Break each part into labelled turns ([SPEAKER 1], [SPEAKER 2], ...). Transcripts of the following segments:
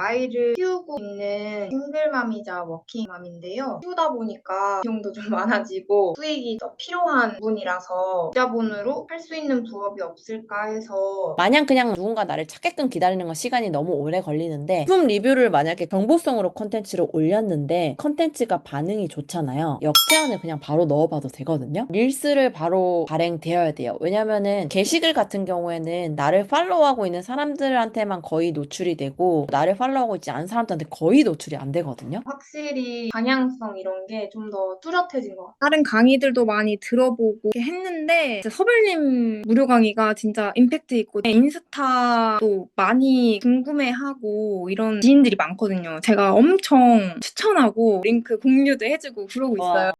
[SPEAKER 1] 아이를 키우고 있는 싱글맘이자 워킹맘인데요. 키우다 보니까 비용도 좀 많아지고 수익이 더 필요한 분이라서 투자본으로 할 수 있는 부업이 없을까 해서
[SPEAKER 2] 마냥 그냥 누군가 나를 찾게끔 기다리는 건 시간이 너무 오래 걸리는데 제품 리뷰를 만약에 정보성으로 콘텐츠를 올렸는데 콘텐츠가 반응이 좋잖아요. 역제안을 그냥 바로 넣어봐도 되거든요. 릴스를 바로 발행되어야 돼요. 왜냐면은 게시글 같은 경우에는 나를 팔로우하고 있는 사람들한테만 거의 노출이 되고 나를 팔로우하고 있지 않은 사람들한테 거의 노출이 안 되거든요.
[SPEAKER 1] 확실히 방향성 이런 게 좀 더 뚜렷해진 것 같아요.
[SPEAKER 3] 다른 강의들도 많이 들어보고 이렇게 했는데 진짜 서울님 무료 강의가 진짜 임팩트 있고 인스타도 많이 궁금해하고 이런 지인들이 많거든요. 제가 엄청 추천하고 링크 공유도 해주고 그러고 있어요.
[SPEAKER 2] 와.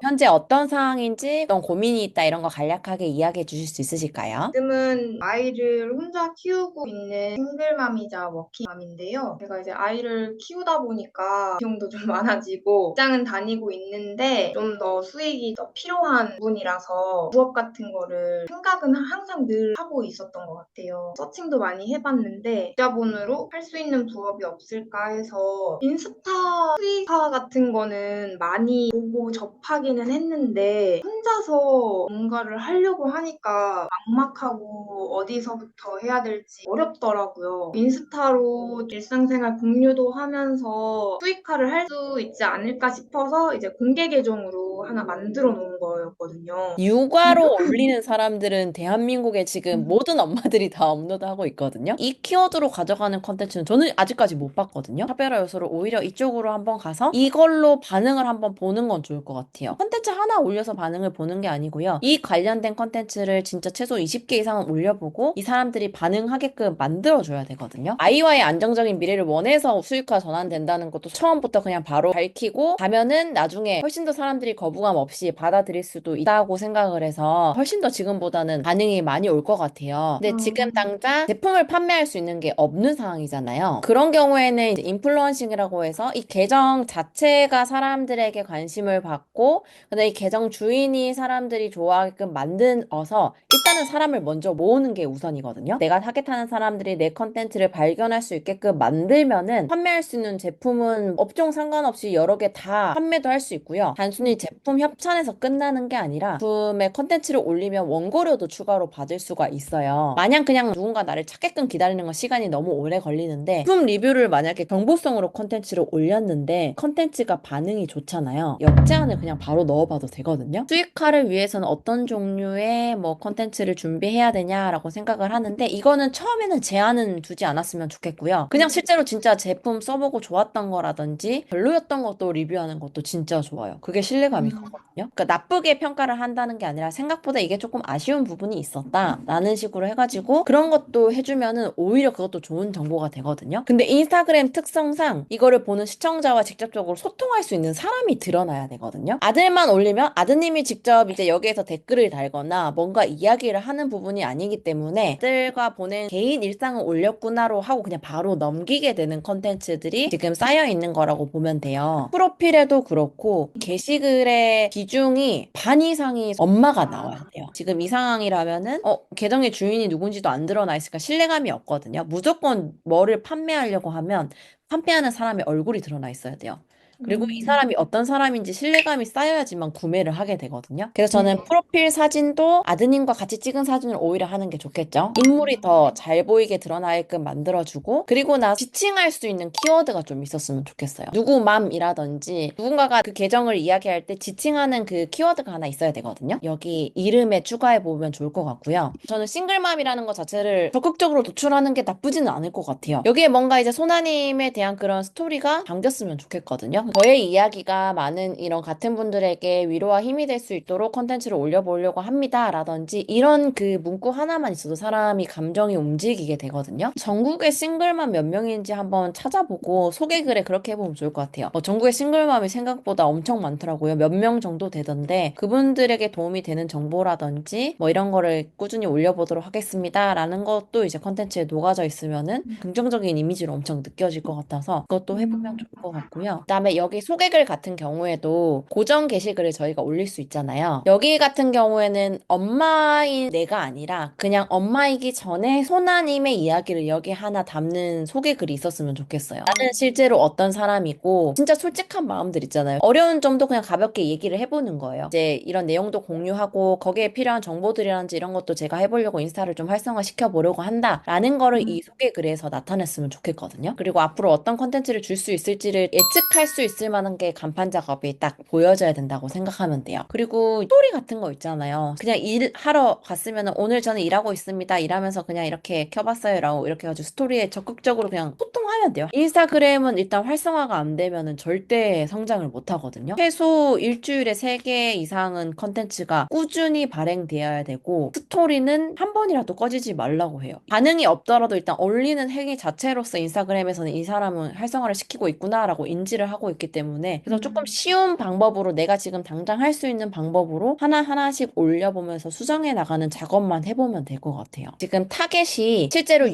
[SPEAKER 2] 현재 어떤 상황인지 어떤 고민이 있다 이런 거 간략하게 이야기해 주실 수 있으실까요?
[SPEAKER 1] 지금은 아이를 혼자 키우고 있는 싱글맘이자 워킹맘인데요. 제가 이제 아이를 키우다 보니까 비용도 좀 많아지고 직장은 다니고 있는데 좀 더 수익이 더 필요한 분이라서 부업 같은 거를 생각은 항상 늘 하고 있었던 것 같아요. 서칭도 많이 해봤는데 투자본으로 할 수 있는 부업이 없을까 해서 인스타 수익화 같은 거는 많이 보고 접하기는 했는데 혼자서 뭔가를 하려고 하니까 막막하고 어디서부터 해야 될지 어렵더라고요. 인스타로 일상생활 공유도 하면서 수익화를 할 수 있지 않을까 싶어서 이제 공개 계정으로 하나 만들어 놓은 거였거든요.
[SPEAKER 2] 육아로 올리는 사람들은 대한민국에 지금 모든 엄마들이 다 업로드하고 있거든요. 이 키워드로 가져가는 컨텐츠는 저는 아직까지 못 봤거든요. 차별화 요소를 오히려 이쪽으로 한번 가서 이걸로 반응을 한번 보는 건 좋을 것 같아요. 컨텐츠 하나 올려서 반응을 보는 게 아니고요. 이 관련된 컨텐츠를 진짜 최소 20개 이상은 올려보고 이 사람들이 반응하게끔 만들어줘야 되거든요. 아이와의 안정적인 미래를 원해서 수익화 전환된다는 것도 처음부터 그냥 바로 밝히고 가면은 나중에 훨씬 더 사람들이 거부감 없이 받아들일 수도 있다고 생각을 해서 훨씬 더 지금보다는 반응이 많이 올 것 같아요. 근데 지금 당장 제품을 판매할 수 있는 게 없는 상황이잖아요. 그런 경우에는 이제 인플루언싱이라고 해서 이 계정 자체가 사람들에게 관심을 받고 근데 이 계정 주인이 사람들이 좋아하게끔 만들어서 일단은 사람을 먼저 모으는 게 우선이거든요. 내가 타겟하는 사람들이 내 컨텐츠를 발견할 수 있게끔 만들면은 판매할 수 있는 제품은 업종 상관없이 여러 개 다 판매도 할 수 있고요. 단순히 제품 협찬에서 끝나는 게 아니라 제품의 컨텐츠를 올리면 원고료도 추가로 받을 수가 있어요. 마냥 그냥 누군가 나를 찾게끔 기다리는 건 시간이 너무 오래 걸리는데 제품 리뷰를 만약에 정보성으로 컨텐츠를 올렸는데 컨텐츠가 반응이 좋잖아요. 역제안을 그냥 바로 넣어봐도 되거든요. 수익화를 위해서는 어떤 종류의 뭐 컨텐츠를 준비해야 되냐라고 생각을 하는데 이거는 처음에는 제한은 두지 않았으면 좋겠고요. 그냥 실제로 진짜 제품 써보고 좋았던 거라든지 별로였던 것도 리뷰하는 것도 진짜 좋아요. 그게 신뢰감이 가거든요. 그러니까 나쁘게 평가를 한다는 게 아니라 생각보다 이게 조금 아쉬운 부분이 있었다 라는 식으로 해가지고 그런 것도 해주면은 오히려 그것도 좋은 정보가 되거든요. 근데 인스타그램 특성상 이거를 보는 시청자와 직접적으로 소통할 수 있는 사람이 드러나야 되거든요. 아들만 올리면 아드님이 직접 이제 여기에서 댓글을 달거나 뭔가 이야기를 하는 부분이 아니기 때문에 아들과 보낸 개인 일상을 올렸구나로 하고 그냥 바로 넘기게 되는 컨텐츠들이 지금 쌓여 있는 거라고 보면 돼요. 프로필에도 그렇고 게시글의 비중이 반 이상이 엄마가 나와야 돼요. 지금 이 상황이라면은 계정의 주인이 누군지도 안 드러나 있으니까 신뢰감이 없거든요. 무조건 뭐를 판매하려고 하면 판매하는 사람의 얼굴이 드러나 있어야 돼요. 그리고 이 사람이 어떤 사람인지 신뢰감이 쌓여야지만 구매를 하게 되거든요. 그래서 저는 프로필 사진도 아드님과 같이 찍은 사진을 오히려 하는 게 좋겠죠. 인물이 더 잘 보이게 드러나게끔 만들어주고 그리고 나 지칭할 수 있는 키워드가 좀 있었으면 좋겠어요. 누구 맘이라든지 누군가가 그 계정을 이야기할 때 지칭하는 그 키워드가 하나 있어야 되거든요. 여기 이름에 추가해 보면 좋을 것 같고요. 저는 싱글맘이라는 것 자체를 적극적으로 노출하는 게 나쁘지는 않을 것 같아요. 여기에 뭔가 이제 소나님에 대한 그런 스토리가 담겼으면 좋겠거든요. 저의 이야기가 많은 이런 같은 분들에게 위로와 힘이 될 수 있도록 컨텐츠를 올려보려고 합니다. 라든지 이런 그 문구 하나만 있어도 사람이 감정이 움직이게 되거든요. 전국의 싱글맘 몇 명인지 한번 찾아보고 소개글에 그렇게 해보면 좋을 것 같아요. 전국의 싱글맘이 생각보다 엄청 많더라고요. 몇 명 정도 되던데 그분들에게 도움이 되는 정보라든지 뭐 이런 거를 꾸준히 올려보도록 하겠습니다. 라는 것도 이제 컨텐츠에 녹아져 있으면은 긍정적인 이미지로 엄청 느껴질 것 같아서 그것도 해보면 좋을 것 같고요. 그다음에 근데 여기 소개글 같은 경우에도 고정 게시글을 저희가 올릴 수 있잖아요. 여기 같은 경우에는 엄마인 내가 아니라 그냥 엄마이기 전에 소나님의 이야기를 여기 하나 담는 소개글이 있었으면 좋겠어요. 나는 실제로 어떤 사람이고 진짜 솔직한 마음들 있잖아요. 어려운 점도 그냥 가볍게 얘기를 해보는 거예요. 이제 이런 내용도 공유하고 거기에 필요한 정보들이라든지 이런 것도 제가 해보려고 인스타를 좀 활성화시켜 보려고 한다라는 거를 이 소개글에서 나타냈으면 좋겠거든요. 그리고 앞으로 어떤 컨텐츠를 줄 수 있을지를 예측할 수 있을 만한 게 간판 작업이 딱 보여져야 된다고 생각하면 돼요. 그리고 스토리 같은 거 있잖아요. 그냥 일하러 갔으면 오늘 저는 일하고 있습니다. 일하면서 그냥 이렇게 켜봤어요. 라고 이렇게 해가지고 스토리에 적극적으로 그냥 소통하면 돼요. 인스타그램은 일단 활성화가 안 되면은 절대 성장을 못 하거든요. 최소 일주일에 3개 이상은 컨텐츠가 꾸준히 발행되어야 되고 스토리는 한 번이라도 꺼지지 말라고 해요. 반응이 없더라도 일단 올리는 행위 자체로서 인스타그램에서는 이 사람은 활성화를 시키고 있구나라고 인지를 하고 있기 때문에 그래서 조금 쉬운 방법으로 내가 지금 당장 할 수 있는 방법으로 하나하나씩 올려보면서 수정해 나가는 작업만 해보면 될 것 같아요. 지금 타겟이 실제로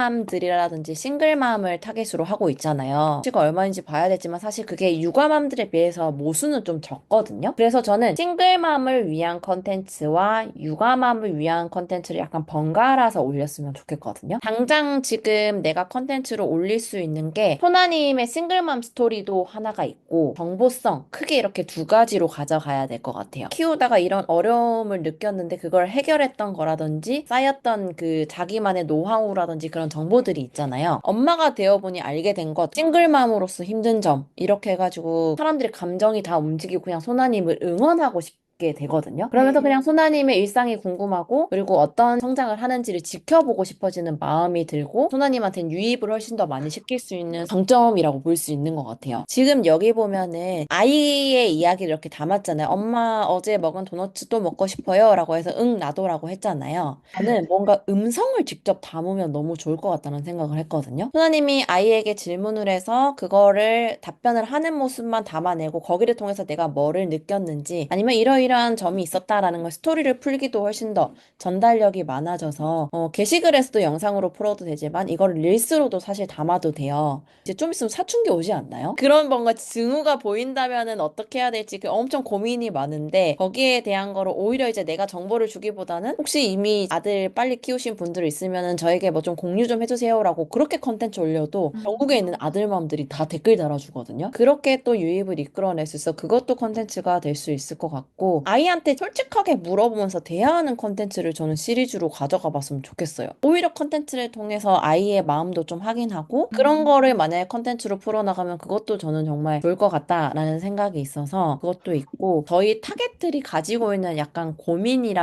[SPEAKER 2] 육아맘들이라든지 싱글맘을 타겟으로 하고 있잖아요. 수가 얼마인지 봐야 되지만 사실 그게 육아맘들에 비해서 모수는 좀 적거든요. 그래서 저는 싱글맘을 위한 컨텐츠와 육아맘을 위한 컨텐츠를 약간 번갈아서 올렸으면 좋겠거든요. 당장 지금 내가 컨텐츠로 올릴 수 있는 게 소나님의 싱글맘 스토리도 하나가 있고 정보성 크게 이렇게 2가지로 가져가야 될 것 같아요. 키우다가 이런 어려움을 느꼈는데 그걸 해결했던 거라든지 쌓였던 그 자기만의 노하우라든지 그런 정보들이 있잖아요. 엄마가 되어보니 알게 된 것, 싱글맘으로서 힘든 점 이렇게 해가지고 사람들의 감정이 다 움직이고 그냥 소나님을 응원하고 싶게 되거든요. 그러면서 그냥 소나님의 일상이 궁금하고 그리고 어떤 성장을 하는지를 지켜보고 싶어지는 마음이 들고 소나님한테는 유입을 훨씬 더 많이 시킬 수 있는 장점이라고 볼 수 있는 것 같아요. 지금 여기 보면은 아이의 이야기를 이렇게 담았잖아요. 엄마 어제 먹은 도너츠 또 먹고 싶어요 라고 해서 응 나도라고 했잖아요. 저는 뭔가 음성을 직접 담으면 너무 좋을 것 같다는 생각을 했거든요. 소나님이 아이에게 질문을 해서 그거를 답변을 하는 모습만 담아내고 거기를 통해서 내가 뭐를 느꼈는지 아니면 이러이러한 점이 있었다라는 걸 스토리를 풀기도 훨씬 더 전달력이 많아져서 게시글에서도 영상으로 풀어도 되지만 이거를 릴스로도 사실 담아도 돼요. 이제 좀 있으면 사춘기 오지 않나요? 그런 뭔가 징후가 보인다면은 어떻게 해야 될지 엄청 고민이 많은데 거기에 대한 거를 오히려 이제 내가 정보를 주기보다는 혹시 이미 아들 빨리 키우신 분들 있으면은 저에게 뭐 좀 공유 좀 해주세요라고 그렇게 컨텐츠 올려도 전국에 있는 아들맘들이 다 댓글 달아주거든요. 그렇게 또 유입을 이끌어낼 수 있어 그것도 컨텐츠가 될 수 있을 것 같고 아이한테 솔직하게 물어보면서 대화하는 컨텐츠를 저는 시리즈로 가져가 봤으면 좋겠어요. 오히려 컨텐츠를 통해서 아이의 마음도 좀 확인하고 그런 거를 만약에 컨텐츠로 풀어나가면 그것도 저는 정말 좋을 것 같다라는 생각이 있어서 그것도 있고 저희 타겟들이 가지고 있는 약간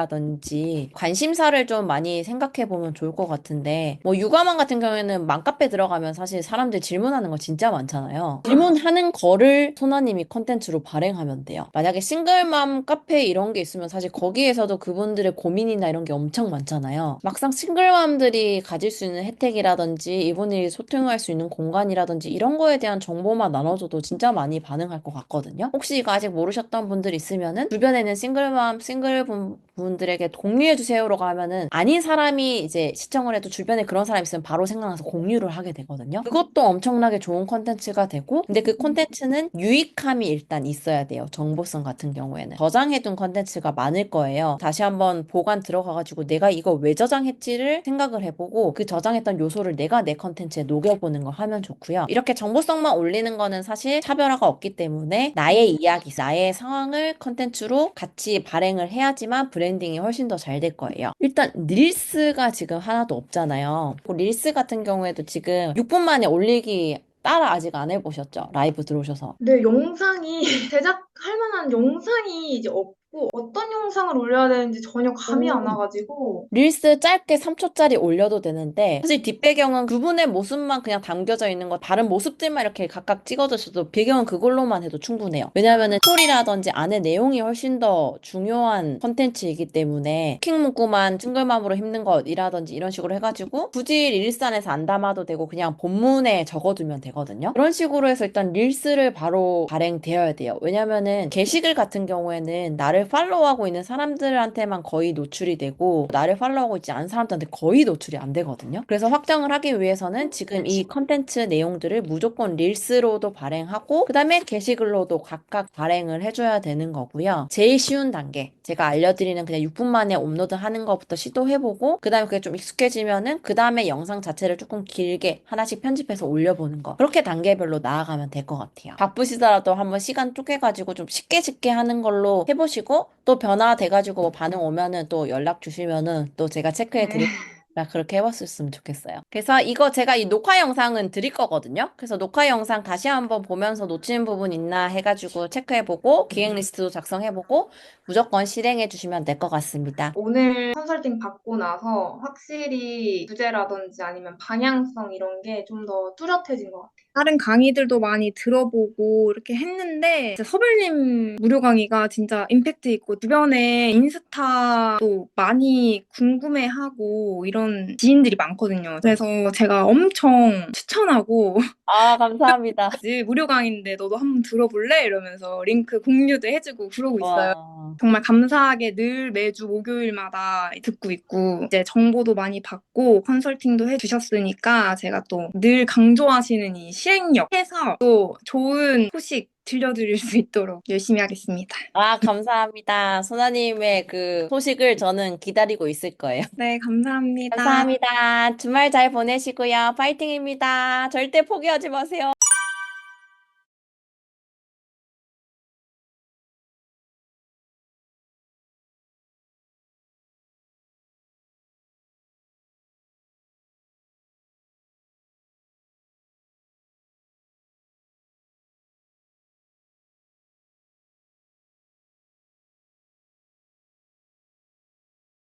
[SPEAKER 2] 고민이라든지 관심사를 좀 많이 생각해 보면 좋을 것 같은데 뭐 육아맘 같은 경우에는 맘카페 들어가면 사실 사람들 질문하는 거 진짜 많잖아요. 질문하는 거를 소나님이 컨텐츠로 발행하면 돼요. 만약에 싱글맘 카페 이런 게 있으면 사실 거기에서도 그분들의 고민이나 이런 게 엄청 많잖아요. 막상 싱글맘들이 가질 수 있는 혜택이라든지 이분이 소통할 수 있는 공간이라든지 이런 거에 대한 정보만 나눠줘도 진짜 많이 반응할 것 같거든요. 혹시 이거 아직 모르셨던 분들 있으면은 주변에는 싱글맘, 분들에게 공유해주세요라고 하면은 아닌 사람이 이제 시청을 해도 주변에 그런 사람이 있으면 바로 생각나서 공유를 하게 되거든요. 그것도 엄청나게 좋은 콘텐츠가 되고 근데 그 콘텐츠는 유익함이 일단 있어야 돼요. 정보성 같은 경우에는. 저장해둔 콘텐츠가 많을 거예요. 다시 한번 보관 들어가가지고 내가 이거 왜 저장했지를 생각을 해보고 그 저장했던 요소를 내가 내 콘텐츠에 녹여보는 거 하면 좋고요. 이렇게 정보성만 올리는 거는 사실 차별화가 없기 때문에 나의 이야기, 나의 상황을 콘텐츠로 같이 발행을 해야지만 브랜딩이 훨씬 더 잘 될 거예요. 일단 릴스가 지금 하나도 없잖아요. 릴스 같은 경우에도 지금 6분 만에 올리기 따라 아직 안 해보셨죠? 라이브 들어오셔서.
[SPEAKER 1] 네, 영상이 제작할 만한 영상이 이제 없고 어떤 영상을 올려야 되는지 전혀 감이 안 와가지고
[SPEAKER 2] 릴스 짧게 3초짜리 올려도 되는데 사실 뒷배경은 그분의 모습만 그냥 담겨져 있는 거 다른 모습들만 이렇게 각각 찍어주셔도 배경은 그걸로만 해도 충분해요. 왜냐하면 스토리라든지 안에 내용이 훨씬 더 중요한 컨텐츠이기 때문에 쿠킹 문구만 싱글맘으로 힘든 것이라든지 이런 식으로 해가지고 굳이 릴스 안에서 안 담아도 되고 그냥 본문에 적어두면 되거든요. 그런 식으로 해서 일단 릴스를 바로 발행되어야 돼요. 왜냐면은 게시글 같은 경우에는 나를 나를 팔로우하고 있는 사람들한테만 거의 노출이 되고 나를 팔로우하고 있지 않은 사람들한테 거의 노출이 안 되거든요. 그래서 확정을 하기 위해서는 지금 이 컨텐츠 내용들을 무조건 릴스로도 발행하고 그다음에 게시글로도 각각 발행을 해줘야 되는 거고요. 제일 쉬운 단계 제가 알려드리는 그냥 6분 만에 업로드 하는 것부터 시도해보고 그다음에 그게 좀 익숙해지면은 그다음에 영상 자체를 조금 길게 하나씩 편집해서 올려보는 거 그렇게 단계별로 나아가면 될 것 같아요. 바쁘시더라도 한번 시간 쪼개가지고 좀 쉽게 하는 걸로 해보시고 또 변화 돼가지고 뭐 반응 오면은 또 연락 주시면은 또 제가 체크해
[SPEAKER 1] 네.
[SPEAKER 2] 드릴게요. 그렇게 해봤으면 좋겠어요. 그래서 이거 제가 이 녹화 영상은 드릴 거거든요. 그래서 녹화 영상 다시 한번 보면서 놓치는 부분 있나 해가지고 체크해보고 기획 리스트도 작성해보고 무조건 실행해 주시면 될 것 같습니다.
[SPEAKER 1] 오늘 컨설팅 받고 나서 확실히 주제라든지 아니면 방향성 이런 게 좀 더 뚜렷해진 것 같아요.
[SPEAKER 3] 다른 강의들도 많이 들어보고 이렇게 했는데 진짜 서울님 무료 강의가 진짜 임팩트 있고 주변에 인스타도 많이 궁금해하고 이런 지인들이 많거든요. 그래서 제가 엄청 추천하고
[SPEAKER 2] 아, 감사합니다.
[SPEAKER 3] 무료 강의인데 너도 한번 들어볼래? 이러면서 링크 공유도 해주고 그러고 있어요.
[SPEAKER 2] 와.
[SPEAKER 3] 정말 감사하게 늘 매주 목요일마다 듣고 있고 이제 정보도 많이 받고 컨설팅도 해주셨으니까 제가 또 늘 강조하시는 이 실행력 해서 또 좋은 소식 들려드릴 수 있도록 열심히 하겠습니다.
[SPEAKER 2] 아, 감사합니다. 소나님의 그 소식을 저는 기다리고 있을 거예요.
[SPEAKER 3] 네, 감사합니다.
[SPEAKER 2] 감사합니다. 주말 잘 보내시고요. 파이팅입니다. 절대 포기하지 마세요.